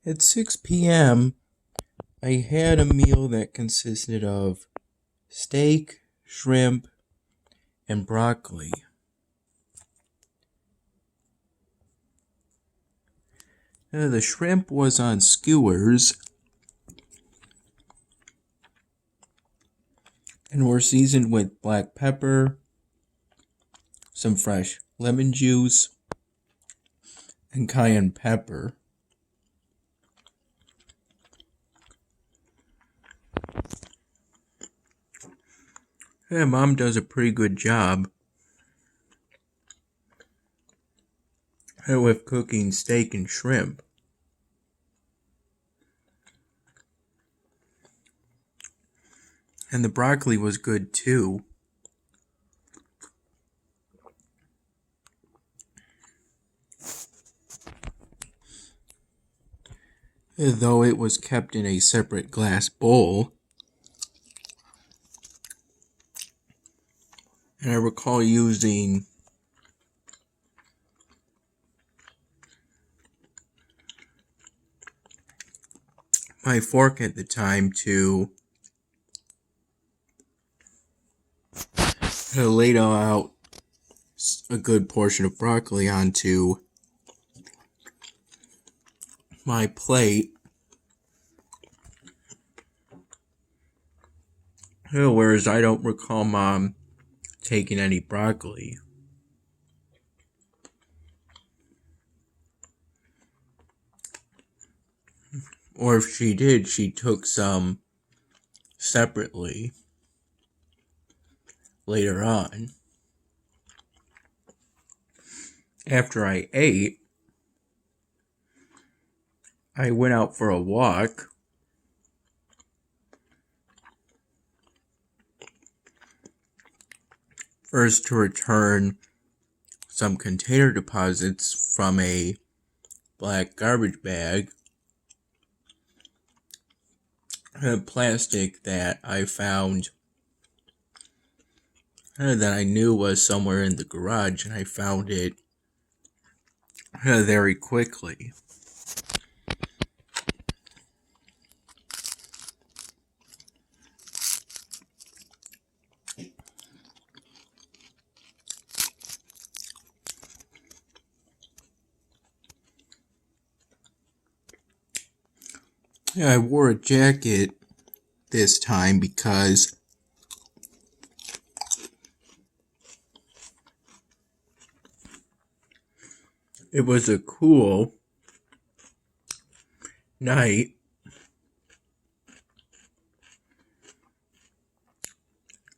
At 6 p.m., I had a meal that consisted of steak, shrimp, and broccoli. The shrimp was on skewers and were seasoned with black pepper, some fresh lemon juice, and cayenne pepper. Mom does a pretty good job with cooking steak and shrimp. And the broccoli was good too. Though it was kept in a separate glass bowl. And I recall using my fork at the time to ladle out a good portion of broccoli onto my plate. Whereas I don't recall Mom taking any broccoli. Or if she did, she took some separately later on. After I ate, I went out for a walk. First to return some container deposits from a black garbage bag. Plastic that I found that I knew was somewhere in the garage, and I found it very quickly. I wore a jacket this time because it was a cool night.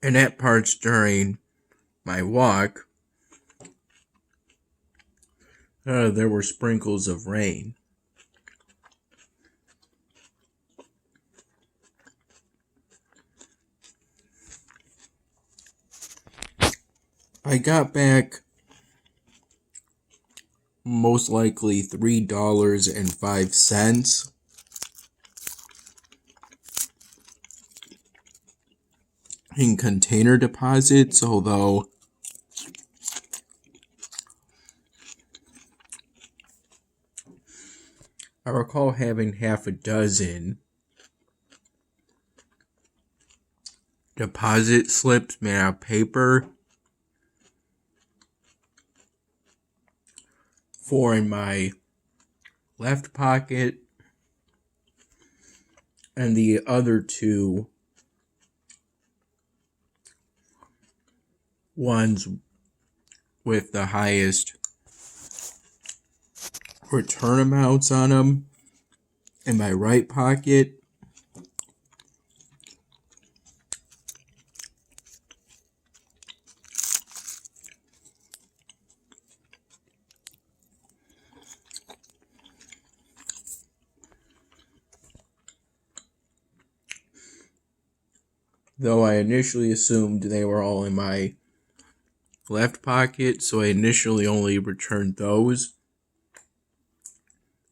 And at parts during my walk, there were sprinkles of rain. I got back most likely $3.05 in container deposits, although I recall having half a dozen deposit slips made out of paper. 4 in my left pocket, and the other 2 ones with the highest return amounts on them in my right pocket. Though I initially assumed they were all in my left pocket, so I initially only returned those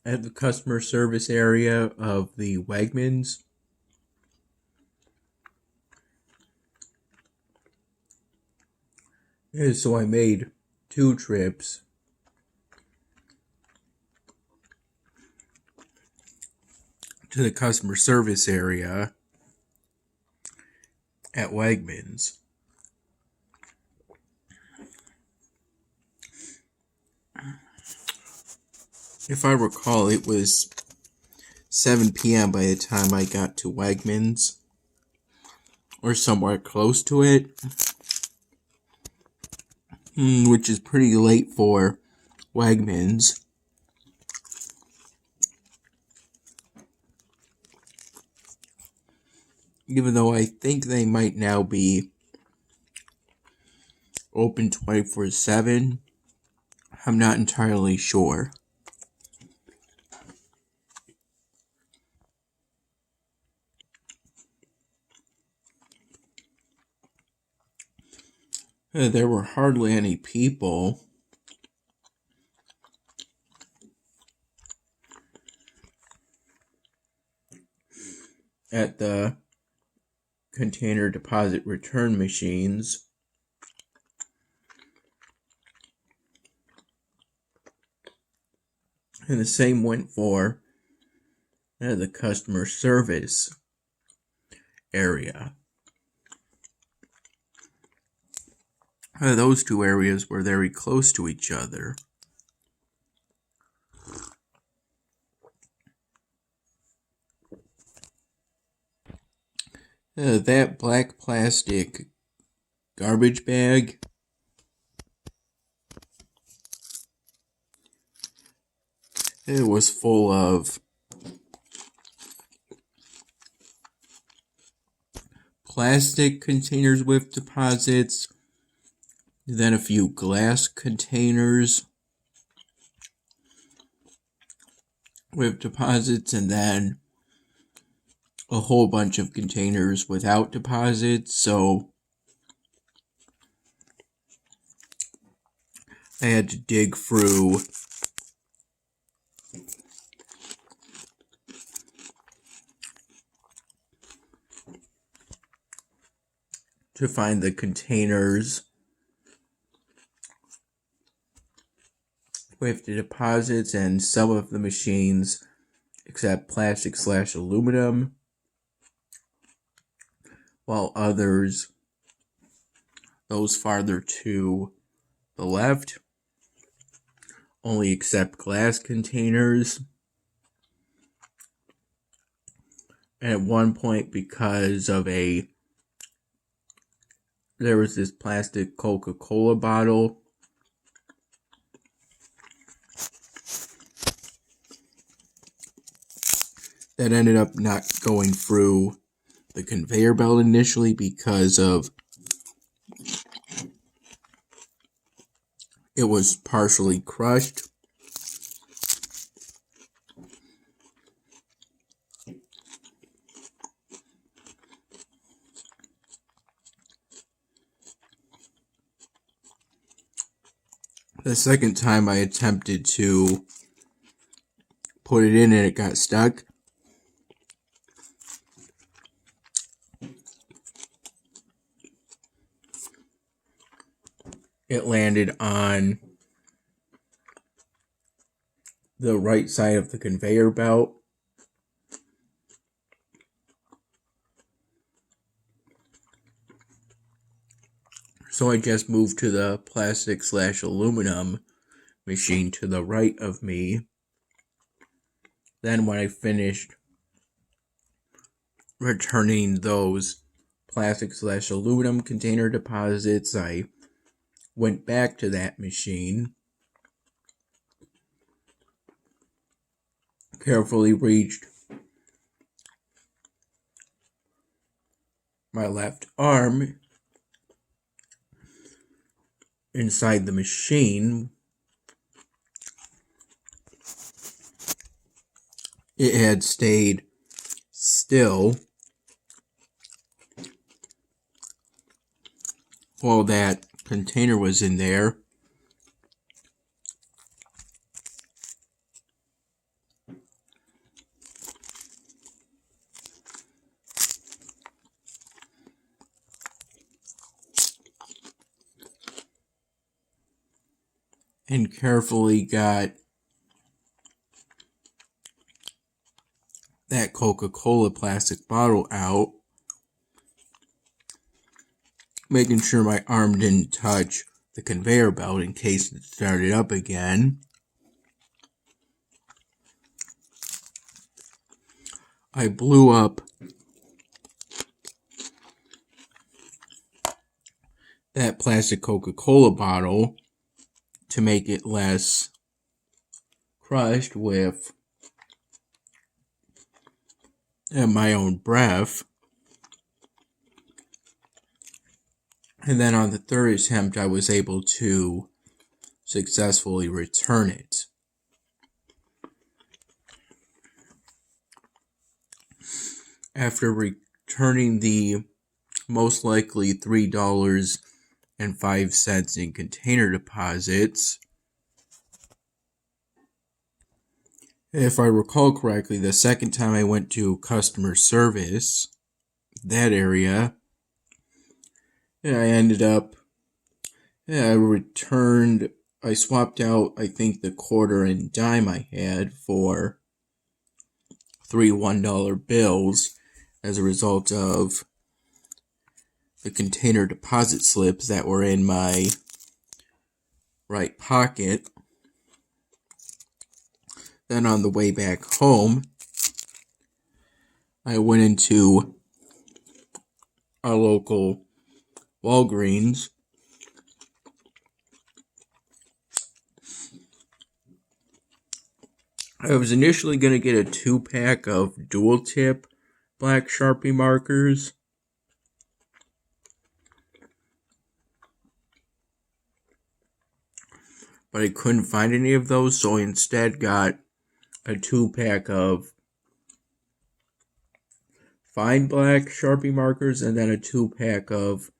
at the customer service area of the Wegmans. And so I made 2 trips to the customer service area at Wegmans. If I recall, it was 7 p.m. by the time I got to Wegmans, or somewhere close to it, which is pretty late for Wegmans. Even though I think they might now be open 24/7, I'm not entirely sure. There were hardly any people. At the container deposit return machines. And the same went for the customer service area. Those two areas were very close to each other. That black plastic garbage bag it was full of plastic containers with deposits, then a few glass containers with deposits, and then a whole bunch of containers without deposits. So I had to dig through to find the containers with the deposits, and some of the machines accept plastic/aluminum, while others, those farther to the left, only accept glass containers. And at one point, because of there was this plastic Coca-Cola bottle that ended up not going through the conveyor belt initially because of it was partially crushed. The second time I attempted to put it in and it got stuck. It landed on the right side of the conveyor belt. So I just moved to the plastic/aluminum machine to the right of me. Then when I finished returning those plastic/aluminum container deposits, I went back to that machine, carefully reached my left arm inside the machine. It had stayed still while that container was in there. And carefully got that Coca-Cola plastic bottle out, making sure my arm didn't touch the conveyor belt in case it started up again. I blew up that plastic Coca-Cola bottle to make it less crushed with my own breath. And then on the third attempt, I was able to successfully return it. After returning the most likely $3.05 in container deposits, if I recall correctly, the second time I went to customer service, that area, I swapped out, I think, the quarter and dime I had for 3 $1 bills as a result of the container deposit slips that were in my right pocket. Then on the way back home, I went into our local Walgreens. I was initially going to get a 2-pack of dual tip black Sharpie markers. But I couldn't find any of those, so I instead got a 2-pack of fine black Sharpie markers and then a 2-pack of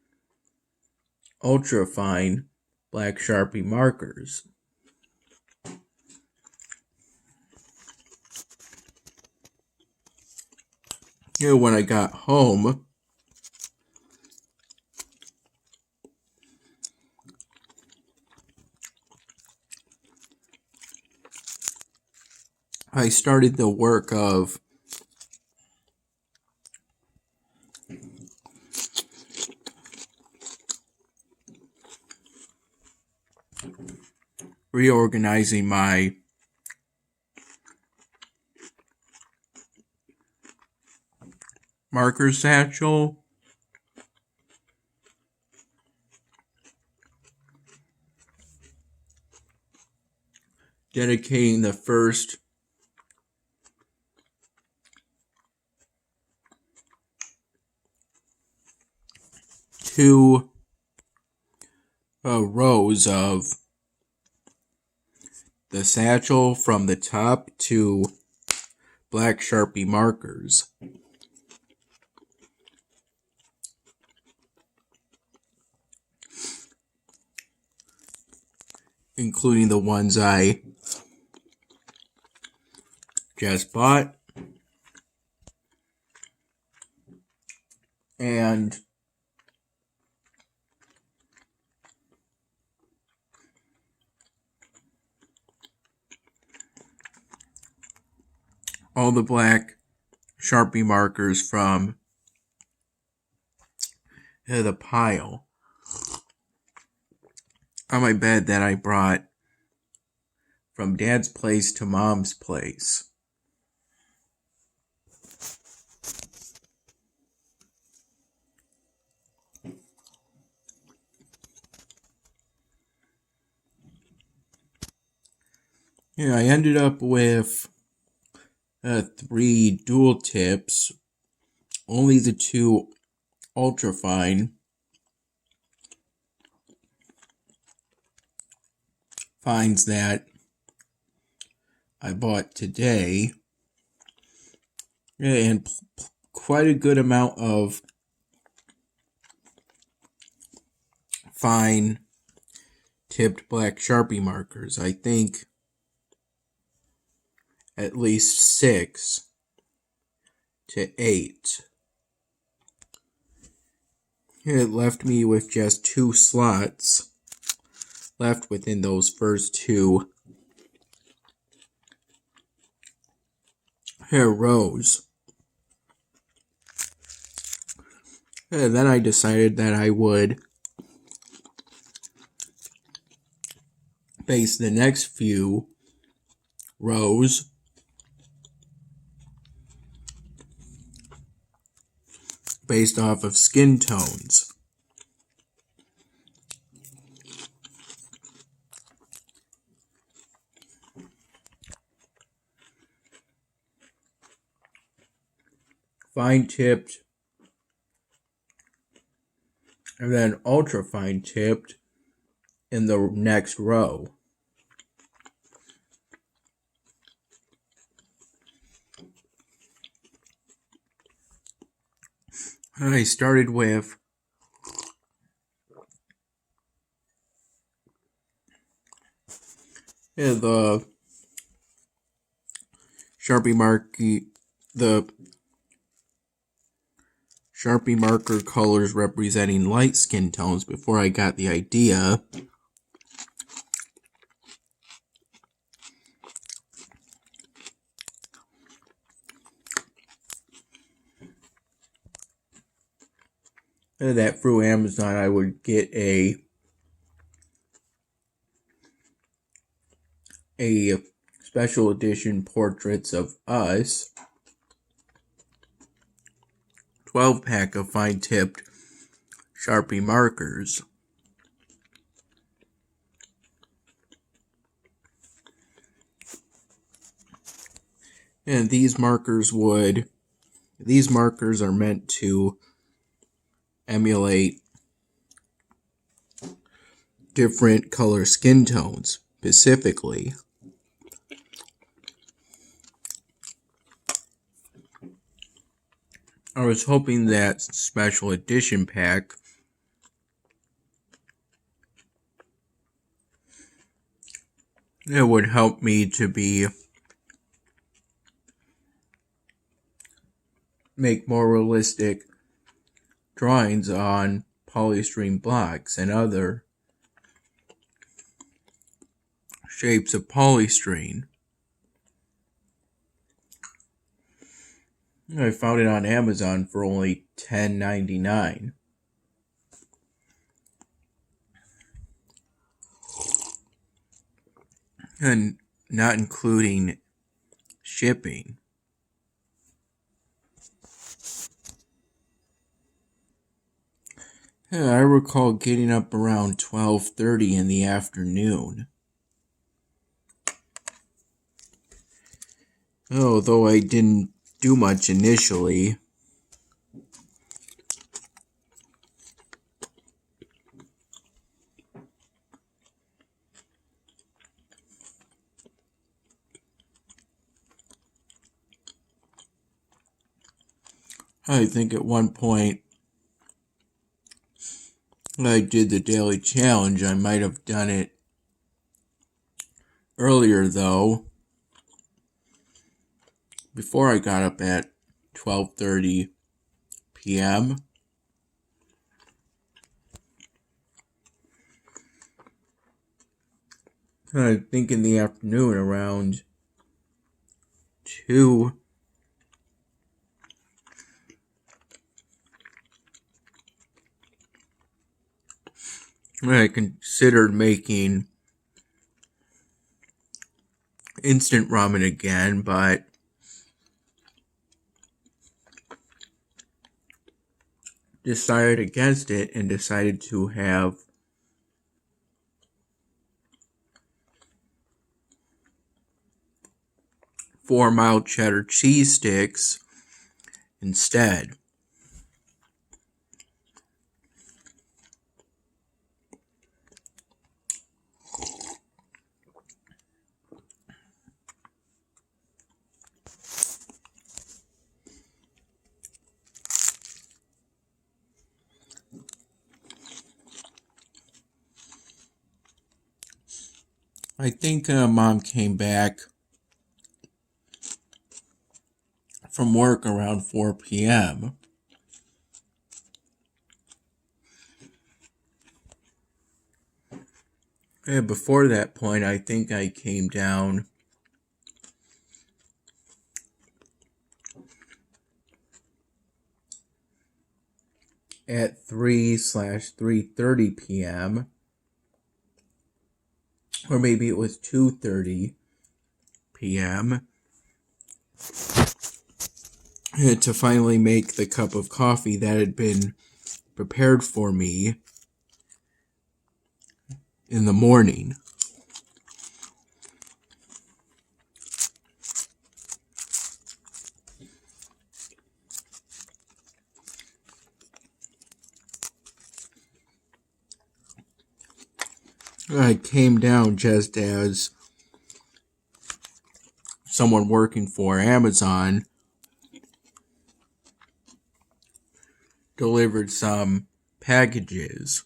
ultra fine black Sharpie markers. When I got home, I started the work of reorganizing my marker satchel, dedicating the first two rows of the satchel from the top to black Sharpie markers. Including the ones I just bought. And all the black Sharpie markers from the pile on my bed that I brought from Dad's place to Mom's place. I ended up with 3 dual tips, only the 2 ultra fine fines that I bought today, and quite a good amount of fine tipped black Sharpie markers. I think at least 6 to 8. It left me with just 2 slots left within those first 2 hair rose. And then I decided that I would base the next few rows based off of skin tones. Fine tipped, and then ultra fine tipped in the next row. I started with the Sharpie marker colors representing light skin tones before I got the idea that through Amazon I would get a special edition Portraits of Us 12-pack of fine-tipped Sharpie markers. And these markers are meant to emulate different color skin tones, specifically. I was hoping that special edition pack would help me to make more realistic drawings on polystyrene blocks and other shapes of polystyrene. I found it on Amazon for only $10.99. And not including shipping. Yeah, I recall getting up around 12:30 in the afternoon. Although I didn't do much initially. I think at one point I did the daily challenge. I might have done it earlier though, before I got up at 12:30 p.m. I think in the afternoon around 2. I considered making instant ramen again, but decided against it and decided to have four mild cheddar cheese sticks instead. I think Mom came back from work around 4 p.m. And before that point, I think I came down at 3/3:30 p.m. or maybe it was 2:30 p.m. to finally make the cup of coffee that had been prepared for me in the morning. I came down just as someone working for Amazon delivered some packages.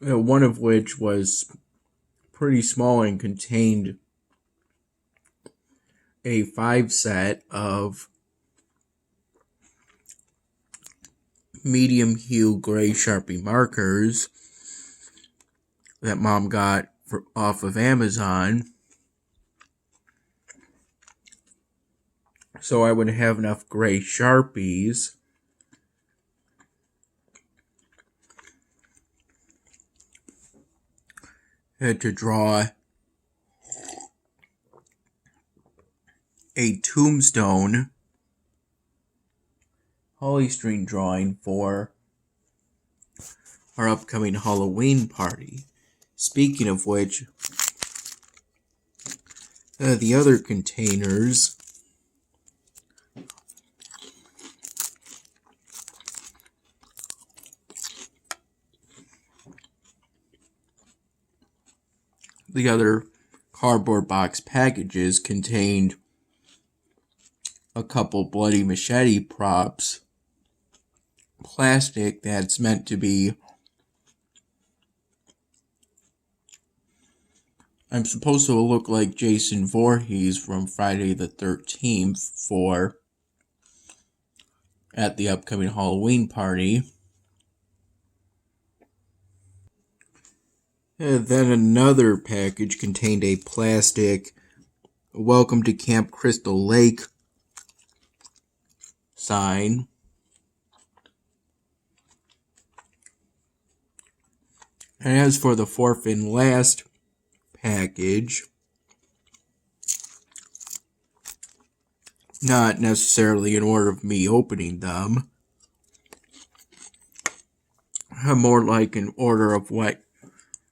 One of which was pretty small and contained a 5 set of medium hue gray Sharpie markers that Mom got off of Amazon, so I would have enough gray Sharpies to draw a tombstone polystyrene drawing for our upcoming Halloween party. Speaking of which, the other containers the other cardboard box packages contained a couple bloody machete props, plastic that's meant to be, I'm supposed to look like Jason Voorhees from Friday the 13th for at the upcoming Halloween party. Then another package contained a plastic "Welcome to Camp Crystal Lake" sign. And as for the fourth and last package, not necessarily in order of me opening them, more like in order of what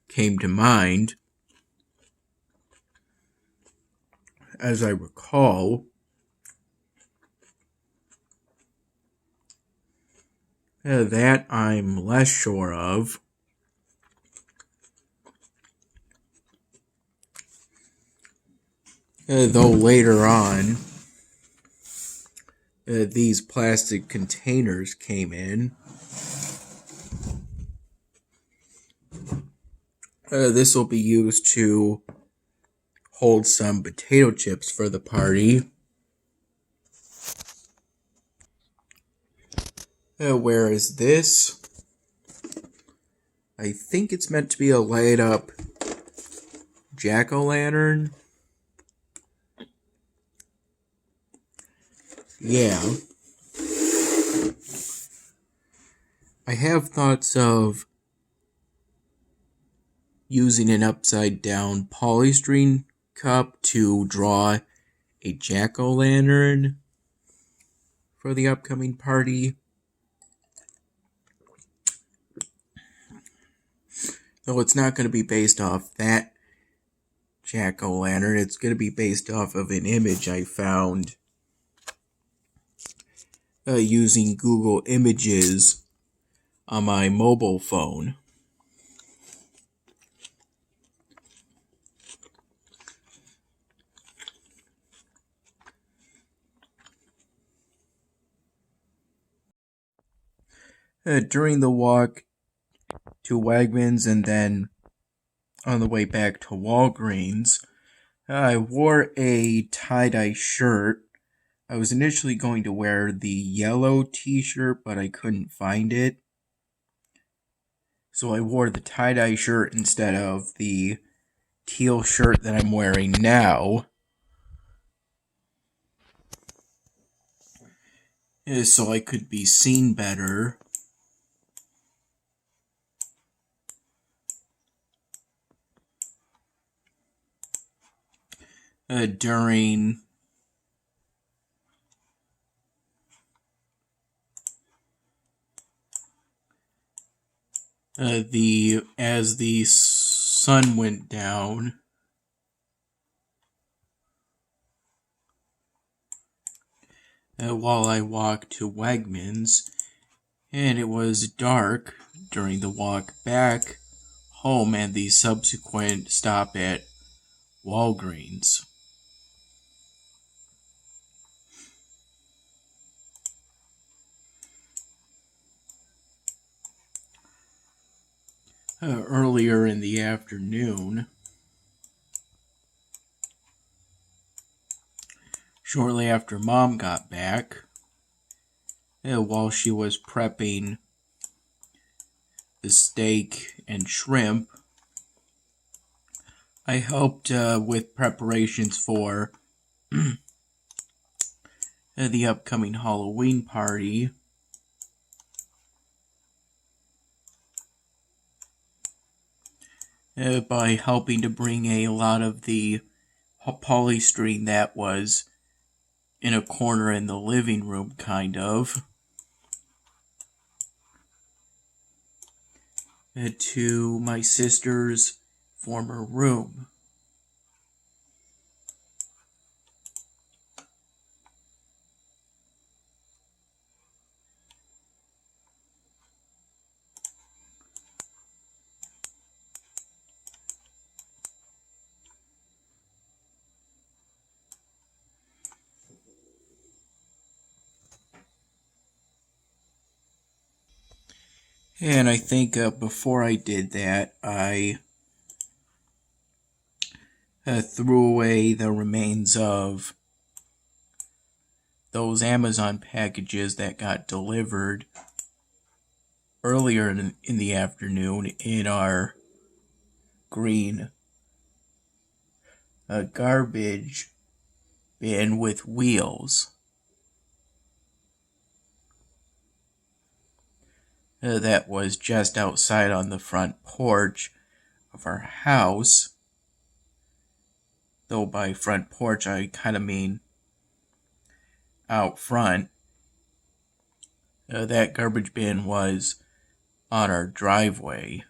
came to mind. As I recall, that I'm less sure of. Though later on, these plastic containers came in. This will be used to hold some potato chips for the party. Whereas this, I think it's meant to be a light up jack-o'-lantern. Yeah. I have thoughts of using an upside down polystyrene cup to draw a jack-o'-lantern for the upcoming party. Though it's not going to be based off that jack-o'-lantern, it's going to be based off of an image I found using Google Images on my mobile phone. During the walk to Wegmans and then on the way back to Walgreens, I wore a tie-dye shirt. I was initially going to wear the yellow t-shirt, but I couldn't find it. So I wore the tie-dye shirt instead of the teal shirt that I'm wearing now. so I could be seen better. During as the sun went down, while I walked to Wegmans, and it was dark during the walk back home and the subsequent stop at Walgreens. Earlier in the afternoon, shortly after Mom got back, while she was prepping the steak and shrimp, I helped with preparations for the upcoming Halloween party. By helping to bring a lot of the polystyrene that was in a corner in the living room, kind of, to my sister's former room. And I think before I did that, I threw away the remains of those Amazon packages that got delivered earlier in the afternoon in our green garbage bin with wheels. That was just outside on the front porch of our house. Though by front porch I kind of mean out front. That garbage bin was on our driveway,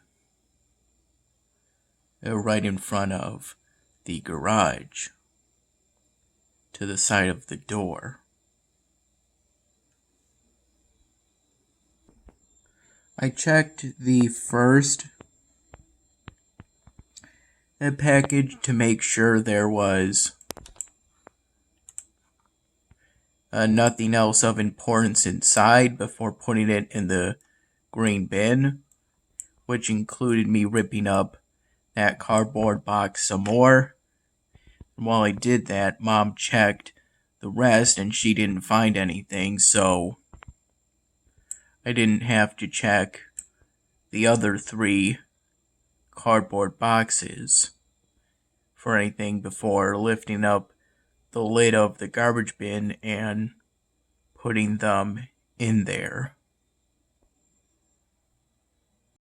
right in front of the garage, to the side of the door. I checked the first package to make sure there was nothing else of importance inside before putting it in the green bin, which included me ripping up that cardboard box some more. And while I did that, Mom checked the rest and she didn't find anything, so I didn't have to check the other 3 cardboard boxes for anything before lifting up the lid of the garbage bin and putting them in there.